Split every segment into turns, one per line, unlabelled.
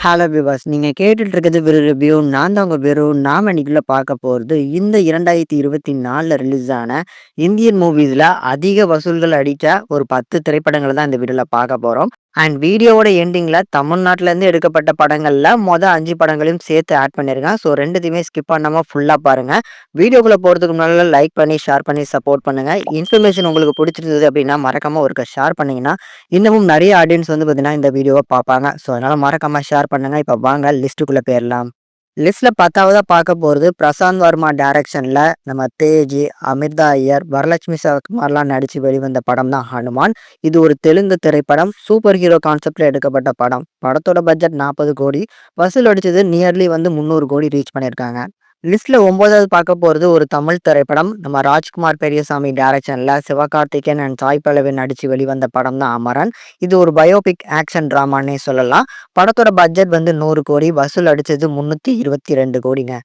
Hello விவாஸ், நீங்க கேட்டுட்டு இருக்கிறது வெறும் ரிவ்யூ. நான் தான் உங்க வெறு. நாம இன்னைக்குள்ள பார்க்க போறது இந்த 2024ல ரிலீஸ் ஆன இந்தியன் மூவிஸ்ல அதிக வசூல்கள் அடிச்ச ஒரு 10 திரைப்படங்களை தான் இந்த வீடியோல பார்க்க போறோம். அண்ட் வீடியோவோட எண்டிங்ல தமிழ்நாட்டுல இருந்து எடுக்கப்பட்ட படங்கள்ல மொத 5 படங்களையும் சேர்த்து ஆட் பண்ணிருக்கேன். ஸோ ரெண்டுத்தையுமே ஸ்கிப் பண்ணாம ஃபுல்லா பாருங்க. வீடியோக்குள்ள போறதுக்கு முன்னால லைக் பண்ணி ஷேர் பண்ணி சப்போர்ட் பண்ணுங்க. இன்ஃபர்மேஷன் உங்களுக்கு பிடிச்சிருந்தது அப்படின்னா மறக்காம ஒருக்க ஷேர் பண்ணீங்கன்னா இன்னமும் நிறைய ஆடியன்ஸ் வந்து பார்த்தீங்கன்னா இந்த வீடியோவை பார்ப்பாங்க. ஸோ அதனால மறக்காம ஷேர் பண்ணுங்க. இப்போ வாங்க லிஸ்ட்டுக்குள்ள போயிடலாம். லிஸ்ட்ல 10ஆவதா பார்க்க போறது பிரசாந்த் வர்மா டைரக்ஷன்ல நம்ம தேஜ், அமிர்தா ஐயர், வரலட்சுமி சரத்குமார்லாம் நடிச்சு வெளிவந்த படம் தான் ஹனுமான். இது ஒரு தெலுங்கு திரைப்படம். சூப்பர் ஹீரோ கான்செப்ட்ல எடுக்கப்பட்ட படம். படத்தோட பட்ஜெட் 40 கோடி. வசூல் அடிச்சது நியர்லி வந்து 300 கோடி ரீச் பண்ணியிருக்காங்க. லிஸ்ட்ல 9வது பார்க்க போறது ஒரு தமிழ் திரைப்படம். நம்ம ராஜ்குமார் பெரியசாமி டைரக்ஷன்ல சிவகார்த்திகேயன் அண்ட் சாய் பல்லவி நடிச்சு வெளிவந்த படம் தான் அமரன். இது ஒரு பயோபிக் ஆக்ஷன் டிராமான்னே சொல்லலாம். படத்தோட பட்ஜெட் வந்து 100 கோடி. வசூல் அடிச்சது 322 கோடிங்க.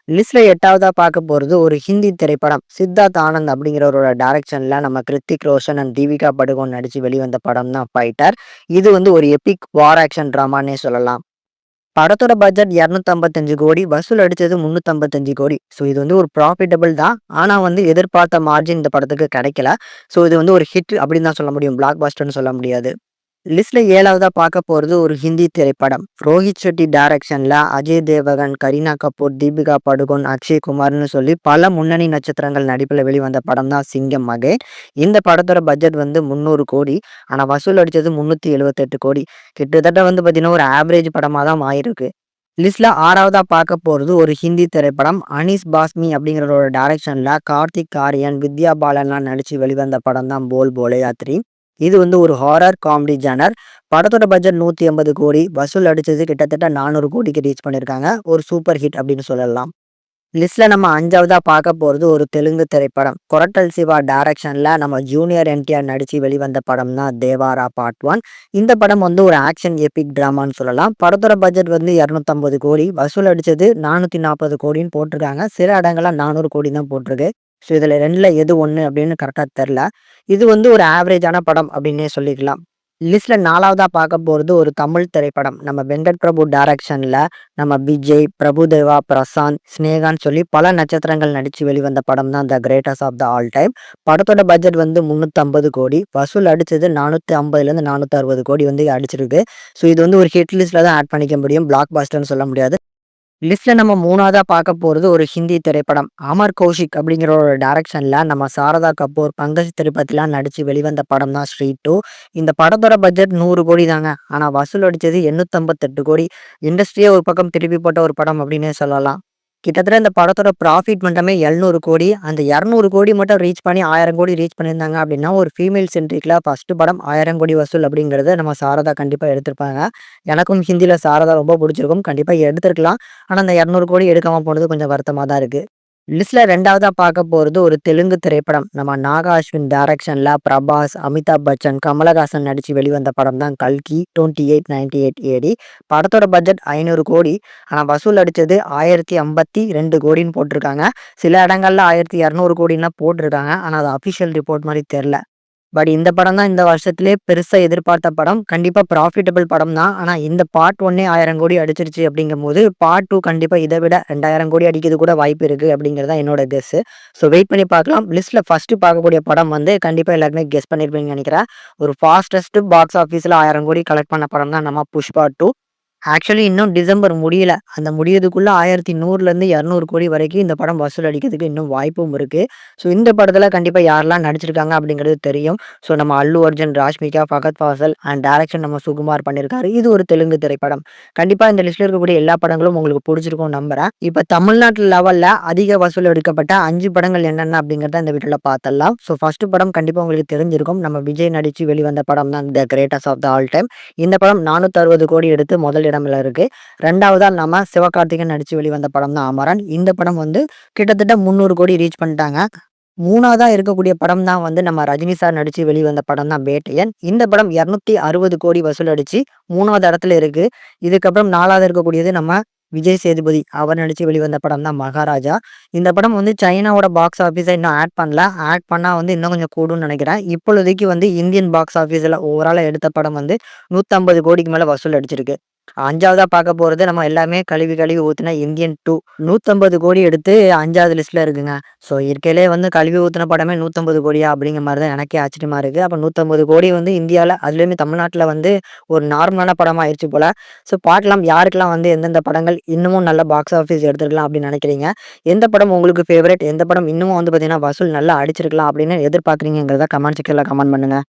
லிஸ்ட்ல 8ஆவதா பார்க்க போறது ஒரு ஹிந்தி திரைப்படம். சித்தார்த் ஆனந்த் அப்படிங்கிறவரோட டைரக்ஷன்ல நம்ம கிருத்திக் ரோஷன் அண்ட் தீபிகா படுகோன் நடிச்சு வெளிவந்த படம் தான் ஃபைட்டர். இது வந்து ஒரு எபிக் வார் ஆக்ஷன் டிராமான்னே சொல்லலாம். படத்தோட பட்ஜெட் 255 கோடி. வசூல் அடிச்சது 355 கோடி. ஸோ இது வந்து ஒரு ப்ராஃபிட்டபிள் தான். ஆனா வந்து எதிர்பார்த்த மார்ஜின் இந்த படத்துக்கு கிடைக்கல. ஸோ இது வந்து ஒரு ஹிட் அப்படின்னு தான் சொல்ல முடியும். பிளாக் பஸ்டர்னு சொல்ல முடியாது. லிஸ்ட்ல 7ஆவதா பார்க்க போறது ஒரு ஹிந்தி திரைப்படம். ரோஹித் ஷெட்டி டைரக்ஷன்ல அஜய் தேவகன், கரீனா கபூர், தீபிகா படுகோன், அக்ஷய் குமார்னு சொல்லி பல முன்னணி நட்சத்திரங்கள் நடிப்பில் வெளிவந்த படம் தான் சிங்கம் மகேன். இந்த படத்தோட பட்ஜெட் வந்து 300 கோடி. ஆனா வசூல் அடிச்சது 378 கோடி. கிட்டத்தட்ட வந்து பார்த்தீங்கன்னா ஒரு ஆவரேஜ் படமா தான் ஆயிருக்கு. லிஸ்ட்ல 6ஆவதா பார்க்க போறது ஒரு ஹிந்தி திரைப்படம். அனீஸ் பாஸ்மி அப்படிங்கிறவரோட டைரக்ஷன்ல கார்த்திக் ஆரியன், வித்யா பாலன்லாம் நடிச்சு வெளிவந்த படம் தான் போல் போலையா 3. இது வந்து ஒரு ஹாரர் காமெடி ஜானர். படத்தோட பட்ஜெட் 180 கோடி. வசூல் அடிச்சது கிட்டத்தட்ட 400 கோடிக்கு ரீச் பண்ணியிருக்காங்க. ஒரு சூப்பர் ஹிட் அப்படின்னு சொல்லலாம். லிஸ்ட்ல நம்ம 5ஆவதா பார்க்க போறது ஒரு தெலுங்கு திரைப்படம். கொரட்டல் சிவா டைரக்ஷன்ல நம்ம ஜூனியர் என்டிஆர் நடிச்சு வெளிவந்த படம் தான் தேவாரா பார்ட் 1. இந்த படம் வந்து ஒரு ஆக்ஷன் எபிக் டிராமான்னு சொல்லலாம். படத்தோட பட்ஜெட் வந்து 250 கோடி. வசூல் அடிச்சது 440 கோடின்னு போட்டிருக்காங்க. சில இடங்கள்ல 400 கோடி தான் போட்டிருக்கு. ஸோ இதுல ரெண்டுல எது ஒண்ணு அப்படின்னு கரெக்டா தெரில. இது வந்து ஒரு ஆவரேஜான படம் அப்படின்னே சொல்லிக்கலாம். லிஸ்ட்ல 4ஆவதா பார்க்க போறது ஒரு தமிழ் திரைப்படம். நம்ம வெங்கட் பிரபு டைரக்ஷன்ல நம்ம விஜய், பிரபுதேவா, பிரசாந்த், சினேகான்னு சொல்லி பல நட்சத்திரங்கள் நடிச்சு வெளிவந்த படம் தான் the greatest of the all time. படத்தோட பட்ஜெட் வந்து 350 கோடி. வசூல் அடிச்சது 450லேருந்து 460 கோடி வந்து அடிச்சிருக்கு. ஸோ இது வந்து ஒரு ஹிட் லிஸ்ட்ல தான் ஆட் பண்ணிக்க முடியும். பிளாக் பஸ்டர்னு சொல்ல முடியாது. லிஸ்ட்ல நம்ம 3ஆவதா பார்க்க போறது ஒரு ஹிந்தி திரைப்படம். அமர் கௌஷிக் அப்படிங்கிறவரோட டைரக்ஷன்ல நம்ம சாரதா கபூர், பங்கஜ் திரிபாத்திலாம் நடிச்சு வெளிவந்த படம் தான் ஸ்ட்ரீட் 2. இந்த படத்தோட பட்ஜெட் 100 கோடி தாங்க. ஆனா வசூல் அடிச்சது 858 கோடி. இண்டஸ்ட்ரியே ஒரு பக்கம் திருப்பி போட்ட ஒரு படம் அப்படின்னே சொல்லலாம். கிட்டத்தட்ட இந்த படத்தோட ப்ராஃபிட் மட்டுமே 700 கோடி. அந்த 200 கோடி மட்டும் ரீச் பண்ணி 1000 கோடி ரீச் பண்ணியிருந்தாங்க அப்படின்னா, ஒரு ஃபீமேல் சென்ட்ரிக்ல ஃபர்ஸ்ட் படம் 1000 கோடி வசூல் அப்படிங்கிறத நம்ம சாரதா கண்டிப்பா எடுத்திருப்பாங்க. எனக்கும் ஹிந்தியில சாரதா ரொம்ப பிடிச்சிருக்கும். கண்டிப்பா எடுத்திருக்கலாம். ஆனா அந்த 200 கோடி எடுக்காம போனது கொஞ்சம் வருத்தமா தான் இருக்கு. லிஸ்ட்ல 2ஆவதா பார்க்க போறது ஒரு தெலுங்கு திரைப்படம். நம்ம நாகா அஸ்வின் டைரக்ஷன்ல பிரபாஸ், அமிதாப் பச்சன், கமலஹாசன் நடிச்சு வெளிவந்த படம் தான் கல்கி 2898 ஏடி. படத்தோட பட்ஜெட் 500 கோடி. ஆனா வசூல் அடிச்சது 1052 கோடின்னு போட்டிருக்காங்க. சில இடங்கள்ல 1200 கோடின்லாம் போட்டிருக்காங்க. ஆனா அது அபிஷியல் ரிப்போர்ட் மாதிரி தெரியல. பட் இந்த படம் தான் இந்த வருஷத்திலே பெருசா எதிர்பார்த்த படம். கண்டிப்பா ப்ராஃபிட்டபிள் படம் தான். ஆனா இந்த பார்ட் 1 1000 கோடி அடிச்சிருச்சு அப்படிங்கும்போது, பார்ட் 2 கண்டிப்பா இத விட 2000 கோடி அடிக்கிறது கூட வாய்ப்பு இருக்கு அப்படிங்கிறது தான் என்னோட கெஸ். ஸோ வெயிட் பண்ணி பார்க்கலாம். லிஸ்ட்ல ஃபர்ஸ்ட் பார்க்கக்கூடிய படம் வந்து கண்டிப்பா எல்லாருமே கெஸ் பண்ணியிருப்பீங்கன்னு நினைக்கிறேன். ஒரு ஃபாஸ்டஸ்ட் பாக்ஸ் ஆஃபீஸ்ல 1000 கோடி கலெக்ட் பண்ண படம் தான் நம்ம புஷ்பா 2. ஆக்சுவலி இன்னும் டிசம்பர் முடியல. அந்த முடியறதுக்குள்ள 1100லேருந்து 200 கோடி வரைக்கும் இந்த படம் வசூல் அடிக்கிறதுக்கு இன்னும் வாய்ப்பும் இருக்கு. ஸோ இந்த படத்துல கண்டிப்பா யாரெல்லாம் நடிச்சிருக்காங்க அப்படிங்கிறது தெரியும். ஸோ நம்ம அல்லு அர்ஜுன், ராஷ்மிகா, ஃபகத் ஃபாசில் அண்ட் டைரக்ஷன் நம்ம சுகுமார் பண்ணியிருக்காரு. இது ஒரு தெலுங்கு திரைப்படம். கண்டிப்பா இந்த லிஸ்ட்ல இருக்கக்கூடிய எல்லா படங்களும் உங்களுக்கு பிடிச்சிருக்கும்னு நம்புறேன். இப்ப தமிழ்நாட்டு லெவல்ல அதிக வசூல் எடுக்கப்பட்ட 5 படங்கள் என்னென்ன அப்படிங்கிறத இந்த வீடியோல பார்த்தரலாம். ஸோ ஃபர்ஸ்ட் படம் கண்டிப்பா உங்களுக்கு தெரிஞ்சிருக்கும். நம்ம விஜய் நடிச்சு வெளிவந்த படம் தான் the greatest of the all time. இந்த படம் 460 கோடி எடுத்து முதல் இடம்ல இருக்கு. 2ஆவதா நம்ம சிவகார்த்திகேயன் நடிச்சு வெளிவந்த படம் தான் அமரன். இந்த படம் வந்து கிட்டத்தட்ட 300 கோடி ரீச் பண்ணிட்டாங்க. 3ஆவதா இருக்கக்கூடிய படம் தான் வந்து நம்ம ரஜினி சார் நடிச்சு வெளிவந்த படம் தான் வேட்டையன். இந்த படம் 260 கோடி வசூல் அடிச்சு 3வது இடத்துல இருக்கு. இதுக்கப்புறம் 4வது இருக்கக்கூடியது நம்ம விஜய் சேதுபதி அவர் நடிச்சு வெளிவந்த படம் தான் மகாராஜா. இந்த படம் வந்து சைனாவோட பாக்ஸ் ஆஃபீஸை இன்னும் ஆட் பண்ணல. ஆட் பண்ணா வந்து இன்னும் கொஞ்சம் கூடும்னு நினைக்கிறேன். இப்பொழுதைக்கு வந்து இந்தியன் பாக்ஸ் ஆஃபீஸ்ல ஓவராலா எடுத்த படம் வந்து 150 கோடிக்கு மேல வசூல் அடிச்சிருக்கு. 5வதா பார்க்க போறது நம்ம எல்லாமே கழுவி கழுவி ஊத்துன இந்தியன் 2 150 கோடி எடுத்து 5வது லிஸ்ட்ல இருக்குங்க. ஸோ இயற்கையிலே வந்து கழுவி ஊத்துன படமே 150 கோடியா அப்படிங்கிற மாரி தான் எனக்கே ஆச்சரியமா இருக்கு. அப்ப 150 கோடி வந்து இந்தியால அதுலயுமே தமிழ்நாட்டுல வந்து ஒரு நார்மலான படமா ஆயிருச்சு போல. ஸோ பார்க்கலாம் யாருக்கெல்லாம் வந்து எந்தெந்த படங்கள் இன்னமும் நல்ல பாக்ஸ் ஆஃபிஸ் எடுத்துருக்கலாம் அப்படின்னு நினைக்கிறீங்க? எந்த படம் உங்களுக்கு ஃபேவரைட்? எந்த படம் இன்னமும் வந்து பார்த்தீங்கன்னா வசூல் நல்லா அடிச்சிருக்கலாம் அப்படின்னு எதிர்பார்க்குறீங்கங்கிறத கமெண்ட் செக்ஷன்ல கமெண்ட் பண்ணுங்க.